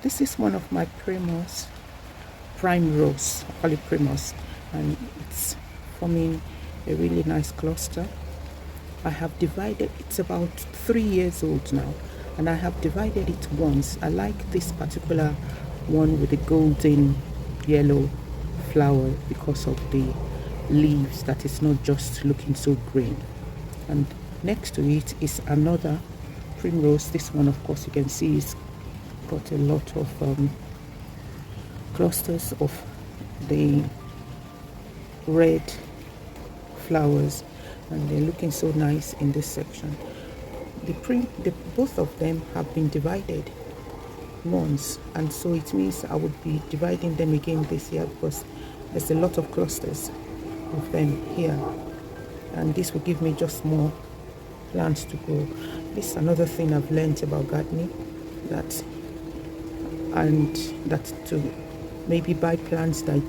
This is one of my Primrose, I call it Primrose, and it's forming a really nice cluster. I have divided, it's about 3 years old now, and I have divided it once. I like this particular one with the golden yellow flower because of the leaves, that is not just looking so green. And next to it is another Primrose. This one, of course, you can see is got a lot of clusters of the red flowers, and they're looking so nice in this section. Both of them have been divided once, and so it means I would be dividing them again this year because there's a lot of clusters of them here, and this will give me just more plants to grow. This is another thing I've learned about gardening, that to maybe buy plants that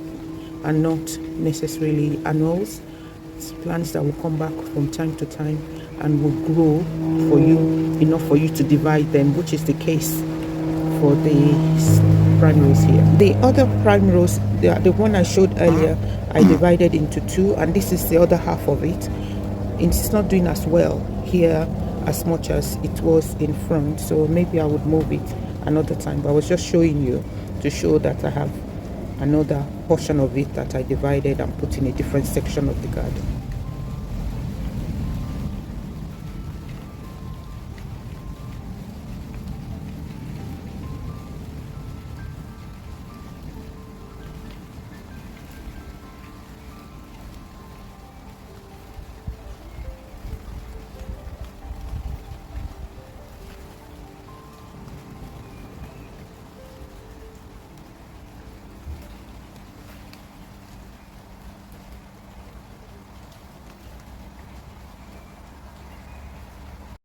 are not necessarily annuals. It's plants that will come back from time to time and will grow for you, enough for you to divide them, which is the case for the Primrose here. The other Primrose, the one I showed earlier, I divided into two, and this is the other half of it. It's not doing as well here as much as it was in front, so maybe I would move it another time, but I was just showing you to show that I have another portion of it that I divided and put in a different section of the garden.